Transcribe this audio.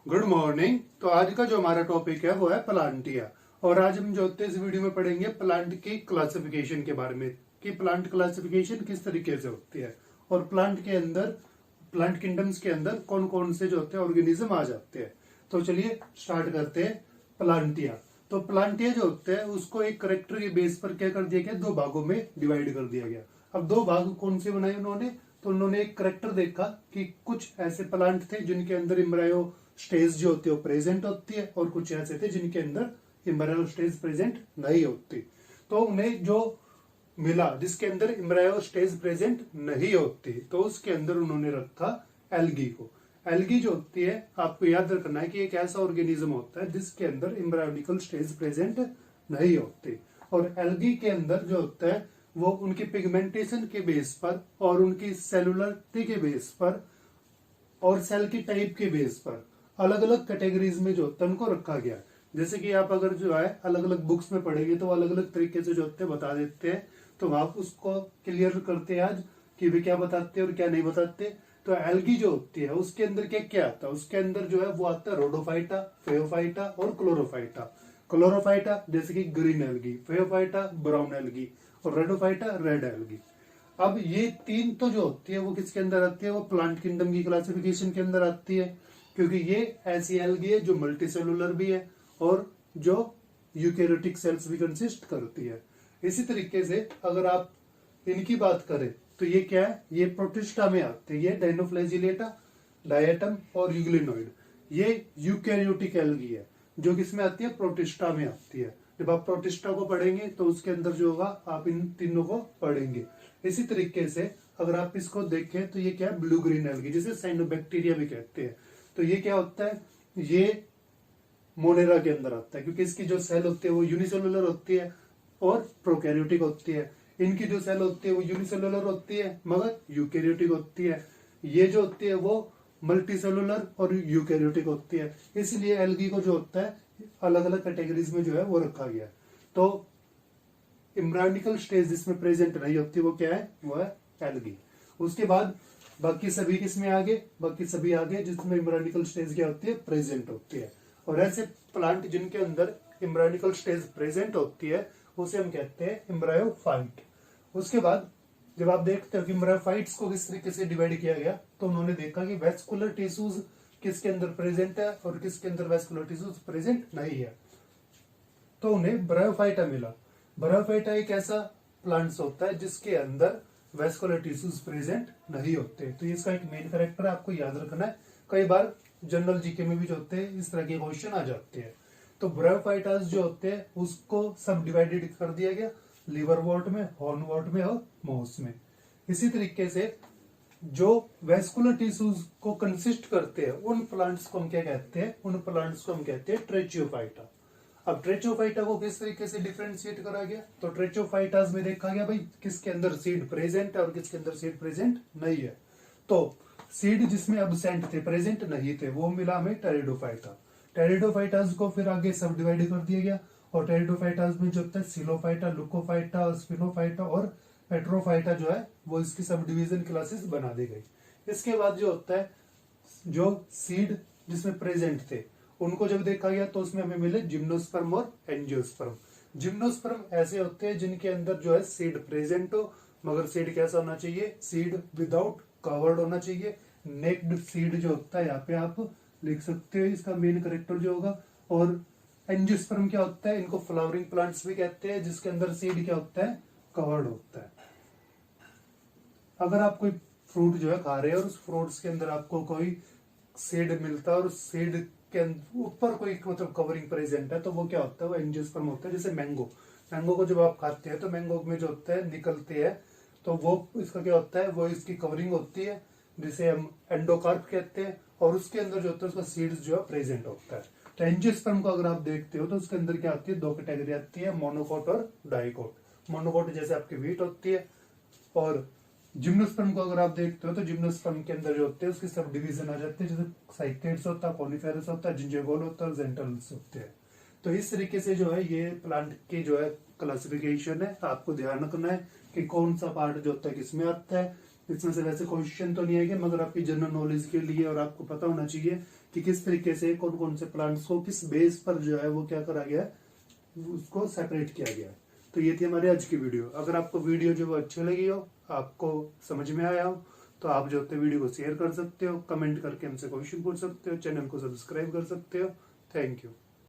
Good morning. तो आज का जो हमारा टॉपिक है वो है प्लांटिया। और आज हम जो होते हैं इस वीडियो में पढ़ेंगे प्लांट की क्लासिफिकेशन के बारे में कि प्लांट क्लासिफिकेशन किस तरीके से होती है और प्लांट के अंदर प्लांट किंगडम्स के अंदर कौन कौन से जो होते हैं ऑर्गेनिज्म आ जाते हैं। तो चलिए स्टार्ट करते हैं। प्लांटिया। तो प्लांटिया जो होते हैं उसको एक करेक्टर के बेस पर क्या कर दिया गया, दो भागों में डिवाइड कर दिया गया। अब दो भाग कौन से बनाए उन्होंने, तो उन्होंने एक करेक्टर देखा कि कुछ ऐसे प्लांट थे जिनके अंदर एम्ब्रायो स्टेज जो होती है वो प्रेजेंट होती है और कुछ ऐसे थे जिनके अंदर एम्ब्रायो स्टेज प्रेजेंट नहीं होती। तो उन्हें जो मिला जिसके अंदर एम्ब्रायो स्टेज प्रेजेंट नहीं होती तो उसके अंदर उन्होंने रखा एल्गी को। एल्गी जो होती है आपको याद रखना है कि एक ऐसा ऑर्गेनिज्म होता है जिसके अंदर एम्ब्रायोनिकल स्टेज प्रेजेंट नहीं होती। और एल्गी के अंदर जो होता है वो उनकी पिगमेंटेशन के बेस पर और उनकी सेलुलरिटी के बेस पर और सेल की टाइप के बेस पर अलग अलग कैटेगरीज में जो होता है उनको रखा गया। जैसे कि आप अगर जो है अलग अलग बुक्स में पढ़ेंगे तो अलग अलग तरीके से जो होते हैं बता देते हैं, तो आप उसको क्लियर करते हैं आज कि वे क्या बताते हैं और क्या नहीं बताते। तो एल्गी जो होती है उसके अंदर क्या क्या आता है, उसके अंदर जो है वो आता है रोडोफाइटा, फेयोफाइटा और क्लोरोफाइटा। क्लोरोफाइटा जैसे कि ग्रीन एल्गी, फेयोफाइटा ब्राउन एल्गी और रेडोफाइटा रेड एल्गी। अब ये तीन तो जो होती है वो किसके अंदर आती है, वो प्लांट किंगडम की क्लासिफिकेशन के अंदर आती है, क्योंकि ये ऐसी एल्गी है जो मल्टी सेलुलर भी है और जो यूकेरियोटिक सेल्स भी कंसिस्ट करती है। इसी तरीके से अगर आप इनकी बात करें तो ये क्या है, ये प्रोटिस्टा में आते हैं। ये डाइनोफ्लैजिलेटा, डायटम और यूग्लिनोइड ये यूकेरियोटिक एल्गी है जो किसमें आती है, प्रोटिस्टा में आती है। जब आप प्रोटिस्टा को पढ़ेंगे तो उसके अंदर जो होगा आप इन तीनों को पढ़ेंगे। इसी तरीके से अगर आप इसको देखें तो ये क्या है, ब्लू ग्रीन एल्गी जिसे साइनोबैक्टीरिया भी कहते हैं। तो ये क्या होता है, ये मोनेरा के अंदर आता है क्योंकि इसकी जो सेल होती है वो यूनिसेलुलर होती है और प्रोकैरियोटिक होती है। इनकी जो सेल होती है वो यूनिसेलुलर होती है मगर यूकैरियोटिक होती है। ये जो होती है वो मल्टी सेलुलर और यूकैरियोटिक होती है। इसलिए एल्गी को जो होता है अलग अलग कैटेगरीज में जो है वो रखा गया। तो एम्ब्रायोनिकल स्टेज जिसमें प्रेजेंट नहीं होती वो क्या है, वो है एल्गी। उसके बाद बाकी सभी किसमें आगे, बाकी सभी आगे जिसमें एम्ब्रायोनिकल स्टेज क्या होती है, प्रेजेंट होती है। और ऐसे प्लांट जिनके अंदर एम्ब्रायोनिकल स्टेज प्रेजेंट होती है उसे हम कहते हैं एम्ब्रायोफाइट। उसके बाद जब आप देखते हो कि एम्ब्रायोफाइट्स को किस तरीके से डिवाइड किया गया तो उन्होंने देखा कि वेस्कुलर टिश्यूज किसके अंदर प्रेजेंट है और किसके अंदर वेस्कुलर टिश्यूज प्रेजेंट नहीं है, तो उन्हें ब्रायोफाइटा मिला। ब्रायोफाइटा एक ऐसा प्लांट्स होता है जिसके अंदर वेस्कुलर टिश्यूज प्रेजेंट नहीं होते। तो इसका एक मेन कैरेक्टर आपको याद रखना है। कई बार जनरल जीके में भी जो होते हैं इस तरह के क्वेश्चन आ जाते हैं। तो ब्रायोफाइटास जो होते हैं उसको सब डिवाइडेड कर दिया गया, लिवरवॉर्ट में, हॉर्नवॉर्ट में और मोस में। इसी तरीके से जो वेस्कुलर टिश्यूज को कंसिस्ट करते हैं उन प्लांट्स को हम क्या कहते हैं, उन प्लांट्स को हम कहते हैं ट्रेचियोफाइटा। अब ट्रेचियोफाइटा को किस तरीके से डिफरेंशिएट करा गया, तो ट्रेचियोफाइटास में देखा गया भाई किसके अंदर सीड प्रेजेंट है और किसके अंदर सीड प्रेजेंट नहीं है। तो सीड जिसमें एब्सेंट थे, प्रेजेंट नहीं थे, वो मिला हमें टेरिडोफाइटा। टेरिडोफाइटास को फिर आगे सब डिवाइड कर दिया गया और टेरिडोफाइटास में जो होता है सिलोफाइटा, लुकोफाइटा, स्पिनोफाइटा और पेट्रोफाइटा जो है वो इसकी सब डिवीजन क्लासेस बना दी गई। इसके बाद जो होता है जो सीड जिसमें प्रेजेंट थे उनको जब देखा गया तो उसमें हमें मिले जिम्नोस्पर्म और एंजियोस्पर्म। जिम्नोस्पर्म ऐसे होते हैं जिनके अंदर जो है सीड प्रेजेंट हो मगर सीड कैसा होना चाहिए, सीड विदाउट कवर्ड होना चाहिए। नेक्ड सीड जो होता है यहाँ पे आप लिख सकते हो इसका मेन करेक्टर जो होगा। और एंजियोस्पर्म क्या होता है, इनको फ्लावरिंग प्लांट्स भी कहते हैं जिसके अंदर सीड क्या होता है, कवर्ड होता है। अगर आप कोई फ्रूट जो है खा रहे हैं और उस फ्रूट्स के अंदर आपको कोई सीड मिलता है और सीड के ऊपर कोई मतलब कवरिंग प्रेजेंट है तो वो क्या होता है, वो एंजियोस्पर्म होता है। जैसे मैंगो, मैंगो को जब आप खाते हैं तो मैंगो में जो होता है निकलते हैं तो वो इसका क्या होता है, वो इसकी कवरिंग होती है जिसे हम एंडोकार्प कहते हैं और उसके अंदर जो होता है उसका सीड्स जो है प्रेजेंट होता है। तो एंजियोस्पर्म को अगर आप देखते हो तो उसके अंदर क्या आती है, दो कैटेगरी आती है, मोनोकोट और डाइकोट। मोनोकोट जैसे आपकी व्हीट होती है और जिम्नोस्पर्म को अगर आप देखते हो तो जिम्नोस्पर्म के अंदर जो होते हैं उसके सब डिवीजन आ जाते हैं, जैसे साइकेड्स होता है, कॉनिफेरस होता है, जिंजेगोल होता है और जेंटल्स होते हैं। तो इस तरीके से जो है ये प्लांट की जो है क्लासिफिकेशन है। आपको ध्यान रखना है कि कौन सा पार्ट जो होता है किसमें आता है। इसमें से वैसे क्वेश्चन तो नहीं आएंगे मगर आपकी जनरल नॉलेज के लिए और आपको पता होना चाहिए कि किस तरीके से कौन कौन से प्लांट्स को किस बेस पर जो है वो क्या करा गया है, उसको सेपरेट किया गया है। तो ये थी हमारी आज की वीडियो। अगर आपको वीडियो जो वो अच्छी लगी हो, आपको समझ में आया हो, तो आप जो है वीडियो को शेयर कर सकते हो, कमेंट करके हमसे क्वेश्चन पूछ सकते हो, चैनल को सब्सक्राइब कर सकते हो। Thank you.